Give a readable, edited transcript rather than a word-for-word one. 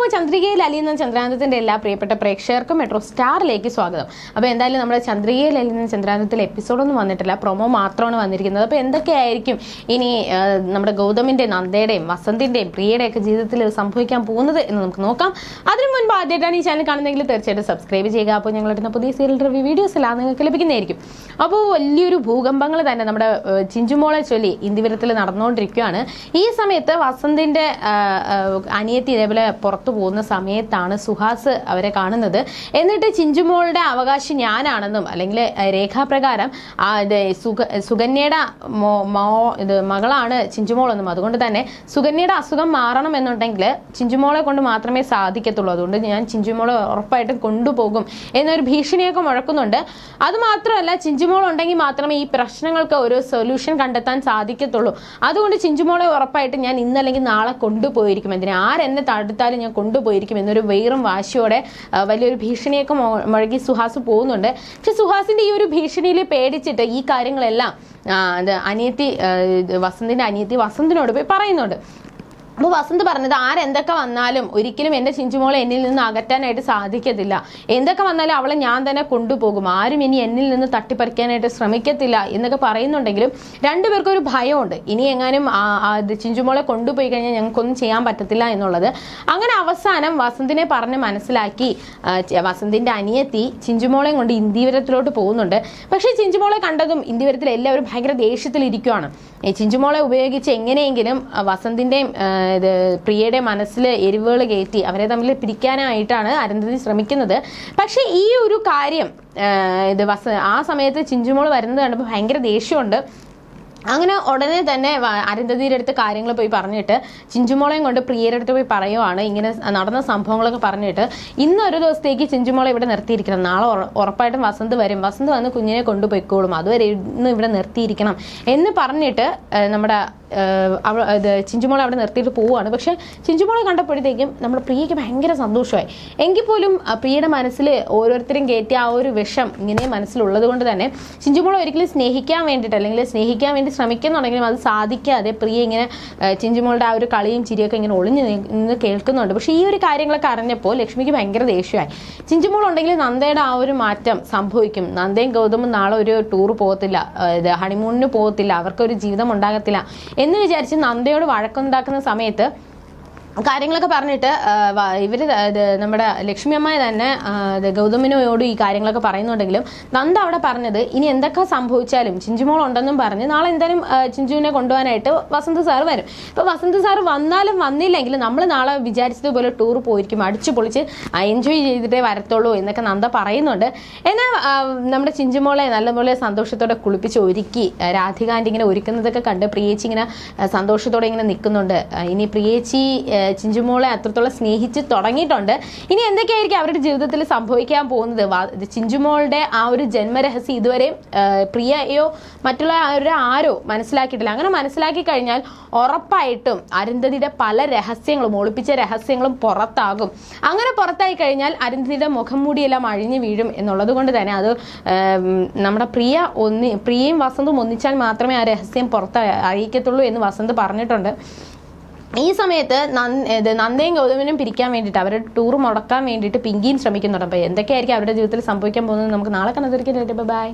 അപ്പോൾ ചന്ദ്രികയിൽ അലിയുന്ന ചന്ദ്രാനന്ദത്തിന്റെ എല്ലാ പ്രിയപ്പെട്ട പ്രേക്ഷകർക്കും മെട്രോ സ്റ്റാറിലേക്ക് സ്വാഗതം. അപ്പോൾ എന്തായാലും നമ്മുടെ ചന്ദ്രികയിൽ അലിയുന്ന ചന്ദ്രാനന്ദത്തിൽ എപ്പിസോഡൊന്നും വന്നിട്ടില്ല, പ്രൊമോ മാത്രമാണ് വന്നിരിക്കുന്നത്. അപ്പോൾ എന്തൊക്കെയായിരിക്കും ഇനി നമ്മുടെ ഗൗതമിന്റെ, നന്ദയുടെയും വസന്തിന്റെയും പ്രിയയുടെയൊക്കെ ജീവിതത്തിൽ സംഭവിക്കാൻ പോകുന്നത് എന്ന് നമുക്ക് നോക്കാം. അതിനു മുൻപ് ആദ്യമായിട്ടാണ് ഈ ചാനൽ കാണുന്നതെങ്കിൽ തീർച്ചയായിട്ടും സബ്സ്ക്രൈബ് ചെയ്യുക. അപ്പോൾ ഞങ്ങളുടെ പുതിയ സീരിയൽ റിവ്യൂ വീഡിയോസ് എല്ലാം നിങ്ങൾക്ക് ലഭിക്കുന്നതായിരിക്കും. അപ്പോൾ വലിയൊരു ഭൂകമ്പങ്ങൾ തന്നെ നമ്മുടെ ചിഞ്ചുമോളെ ചൊല്ലി ഇന്ദിവരത്തിൽ നടന്നുകൊണ്ടിരിക്കുകയാണ്. ഈ സമയത്ത് വസന്തിന്റെ അനിയത്തി ഇതേപോലെ പുറത്തു പോകുന്ന സമയത്താണ് സുഹാസ് അവരെ കാണുന്നത്. എന്നിട്ട് ചിഞ്ചുമോളുടെ അവകാശം ഞാനാണെന്നും അല്ലെങ്കിൽ രേഖാപ്രകാരം സുകന്യയുടെ മകളാണ് ചിഞ്ചുമോളെന്നും, അതുകൊണ്ട് തന്നെ സുകന്യയുടെ അസുഖം മാറണം എന്നുണ്ടെങ്കിൽ ചിഞ്ചുമോളെ കൊണ്ട് മാത്രമേ സാധിക്കത്തുള്ളൂ, അതുകൊണ്ട് ഞാൻ ചിഞ്ചുമോളെ ഉറപ്പായിട്ടും കൊണ്ടുപോകും എന്നൊരു ഭീഷണിയൊക്കെ മുഴക്കുന്നുണ്ട്. അതുമാത്രമല്ല, ചിഞ്ചുമോൾ ഉണ്ടെങ്കിൽ മാത്രമേ ഈ പ്രശ്നങ്ങൾക്ക് ഒരു സൊല്യൂഷൻ കണ്ടെത്താൻ സാധിക്കത്തുള്ളൂ, അതുകൊണ്ട് ചിഞ്ചുമോളെ ഉറപ്പായിട്ട് ഞാൻ ഇന്നല്ലെങ്കിൽ നാളെ കൊണ്ടുപോയിരിക്കും, എന്തിനാ ആരെന്നെ തടുത്താലും ഞാൻ കൊണ്ടുപോയിരിക്കും എന്നൊരു വെയറും വാശിയോടെ വലിയൊരു ഭീഷണിയൊക്കെ മുഴകി സുഹാസ് പോകുന്നുണ്ട്. പക്ഷെ സുഹാസിന്റെ ഈ ഒരു ഭീഷണിയിൽ പേടിച്ചിട്ട് ഈ കാര്യങ്ങളെല്ലാം വസന്തിന്റെ അനിയത്തി വസന്തിനോട് പോയി പറയുന്നുണ്ട്. അപ്പോൾ വസന്ത് പറഞ്ഞത് ആരെന്തൊക്കെ വന്നാലും ഒരിക്കലും എൻ്റെ ചിഞ്ചുമോളെ എന്നിൽ നിന്ന് അകറ്റാനായിട്ട് സാധിക്കത്തില്ല, എന്തൊക്കെ വന്നാലും അവളെ ഞാൻ തന്നെ കൊണ്ടുപോകും, ആരും ഇനി എന്നിൽ നിന്ന് തട്ടിപ്പറിക്കാനായിട്ട് ശ്രമിക്കത്തില്ല എന്നൊക്കെ പറയുന്നുണ്ടെങ്കിലും രണ്ടുപേർക്കും ഒരു ഭയമുണ്ട്, ഇനി എങ്ങാനും ചിഞ്ചുമോളെ കൊണ്ടുപോയി കഴിഞ്ഞാൽ ഞങ്ങൾക്കൊന്നും ചെയ്യാൻ പറ്റത്തില്ല എന്നുള്ളത്. അങ്ങനെ അവസാനം വസന്തിനെ പറഞ്ഞ് മനസ്സിലാക്കി വസന്തിന്റെ അനിയത്തി ചിഞ്ചുമോളെയും കൊണ്ട് ഇന്ദിവരത്തിലോട്ട് പോകുന്നുണ്ട്. പക്ഷേ ചിഞ്ചുമോളെ കണ്ടതും ഇന്ദിവരത്തിൽ എല്ലാവരും ഭയങ്കര ദേഷ്യത്തിലിരിക്കുകയാണ്. ചിഞ്ചുമോളെ ഉപയോഗിച്ച് എങ്ങനെയെങ്കിലും വസന്തിന്റെയും പ്രിയയുടെ മനസ്സിൽ എരിവുകൾ കയറ്റി അവരെ തമ്മിൽ പിരിക്കാനായിട്ടാണ് അരുന്ധതി ശ്രമിക്കുന്നത്. പക്ഷെ ഈ ഒരു കാര്യം ആ സമയത്ത് ചിഞ്ചുമോൾ വരുന്നത് കണ്ടപ്പോൾ ഭയങ്കര ദേഷ്യമുണ്ട്. അങ്ങനെ ഉടനെ തന്നെ അരുന്ധതിയുടെ അടുത്ത് കാര്യങ്ങൾ പോയി പറഞ്ഞിട്ട് ചിഞ്ചുമോളെയും കൊണ്ട് പ്രിയയുടെ അടുത്ത് പോയി പറയുവാണ്, ഇങ്ങനെ നടന്ന സംഭവങ്ങളൊക്കെ പറഞ്ഞിട്ട് ഇന്നൊരു ദിവസത്തേക്ക് ചിഞ്ചുമോളെ ഇവിടെ നിർത്തിയിരിക്കണം, നാളെ ഉറപ്പായിട്ടും വസന്ത് വരും, വസന്ത് വന്ന് കുഞ്ഞിനെ കൊണ്ടുപോയിക്കോളും, അതുവരെ ഇന്ന് ഇവിടെ നിർത്തിയിരിക്കണം എന്ന് പറഞ്ഞിട്ട് നമ്മുടെ ചിഞ്ചുമോളെ അവിടെ നിർത്തിയിട്ട് പോവുകയാണ്. പക്ഷെ ചിഞ്ചുമോളെ കണ്ടപ്പോഴത്തേക്കും നമ്മുടെ പ്രിയയ്ക്ക് ഭയങ്കര സന്തോഷമായി. എങ്കിൽ പോലും പ്രിയയുടെ മനസ്സിൽ ഓരോരുത്തരും കയറ്റിയ ആ ഒരു വിഷം ഇങ്ങനെ മനസ്സിലുള്ളത് കൊണ്ട് തന്നെ ചിഞ്ചുമോളെ ഒരിക്കലും സ്നേഹിക്കാൻ വേണ്ടിയിട്ട് അല്ലെങ്കിൽ സ്നേഹിക്കാൻ വേണ്ടി ശ്രമിക്കുന്നുണ്ടെങ്കിലും അത് സാധിക്കാതെ പ്രിയ ഇങ്ങനെ ചിഞ്ചുമോളുടെ ആ ഒരു കളിയും ചിരിയൊക്കെ ഇങ്ങനെ ഒളിഞ്ഞു നിന്ന് കേൾക്കുന്നുണ്ട്. പക്ഷേ ഈ ഒരു കാര്യങ്ങളൊക്കെ അറിഞ്ഞപ്പോൾ ലക്ഷ്മിക്ക് ഭയങ്കര ദേഷ്യമായി. ചിഞ്ചുമോൾ ഉണ്ടെങ്കിൽ നന്ദയുടെ ആ ഒരു മാറ്റം സംഭവിക്കും, നന്ദയും ഗൗതമും നാളെ ഒരു ടൂർ പോകത്തില്ല, ഹണിമൂണിന് പോകത്തില്ല, അവർക്കൊരു ജീവിതം ഉണ്ടാകത്തില്ല എന്ന് വിചാരിച്ച് നന്ദയോട് വഴക്കുണ്ടാക്കുന്ന സമയത്ത് കാര്യങ്ങളൊക്കെ പറഞ്ഞിട്ട് ഇവര് നമ്മുടെ ലക്ഷ്മി അമ്മായി തന്നെ ഗൗതമിനോട് ഈ കാര്യങ്ങളൊക്കെ പറയുന്നുണ്ടെങ്കിലും നന്ദ അവിടെ പറഞ്ഞത് ഇനി എന്തൊക്കെ സംഭവിച്ചാലും ചിഞ്ചുമോൾ ഉണ്ടെന്നും പറഞ്ഞ് നാളെ എന്തായാലും ചിഞ്ചുവിനെ കൊണ്ടുപോകാനായിട്ട് വസന്ത് സാർ വരും. ഇപ്പൊ വസന്ത് സാർ വന്നാലും വന്നില്ലെങ്കിലും നമ്മൾ നാളെ വിചാരിച്ചതുപോലെ ടൂർ പോയിരിക്കും, അടിച്ചു പൊളിച്ച് എൻജോയ് ചെയ്തിട്ടേ വരത്തുള്ളൂ എന്നൊക്കെ നന്ദ പറയുന്നുണ്ട്. എന്നാൽ നമ്മുടെ ചിഞ്ചുമോളെ നല്ലപോലെ സന്തോഷത്തോടെ കുളിപ്പിച്ച് ഒരുക്കി രാധികാൻ്റെ ഇങ്ങനെ ഒരുക്കുന്നതൊക്കെ കണ്ട് പ്രിയേച്ചി ഇങ്ങനെ സന്തോഷത്തോടെ ഇങ്ങനെ നിൽക്കുന്നുണ്ട്. ഇനി പ്രിയേച്ചി ചിഞ്ചുമോളെ അത്രത്തോളം സ്നേഹിച്ച് തുടങ്ങിയിട്ടുണ്ട്. ഇനി എന്തൊക്കെയായിരിക്കും അവരുടെ ജീവിതത്തിൽ സംഭവിക്കാൻ പോകുന്നത്? ചിഞ്ചുമോളുടെ ആ ഒരു ജന്മരഹസ്യം ഇതുവരെ പ്രിയയോ മറ്റുള്ള ആരോ മനസ്സിലാക്കിയിട്ടില്ല. അങ്ങനെ മനസ്സിലാക്കി കഴിഞ്ഞാൽ ഉറപ്പായിട്ടും അരുന്ധതിയുടെ പല രഹസ്യങ്ങളും, ഒളിപ്പിച്ച രഹസ്യങ്ങളും പുറത്താകും. അങ്ങനെ പുറത്തായി കഴിഞ്ഞാൽ അരുന്ധതിയുടെ മുഖം മൂടിയെല്ലാം അഴിഞ്ഞു വീഴും എന്നുള്ളത് കൊണ്ട് തന്നെ അത് നമ്മുടെ പ്രിയയും വസന്തും ഒന്നിച്ചാൽ മാത്രമേ ആ രഹസ്യം പുറത്ത് അറിയിക്കത്തുള്ളൂ എന്ന് വസന്ത് പറഞ്ഞിട്ടുണ്ട്. ഈ സമയത്ത് നന്ദയും ഗൗതമിനും പിരിക്കാൻ വേണ്ടിയിട്ട് അവരുടെ ടൂർ മുടക്കാൻ വേണ്ടിയിട്ട് പിങ്കിയും ശ്രമിക്കുന്നുണ്ട്. അപ്പോൾ എന്തൊക്കെയായിരിക്കും അവരുടെ ജീവിതത്തിൽ സംഭവിക്കാൻ പോകുന്നത് നമുക്ക് നാളെ കണ്ടതിരിക്കും. ബൈ.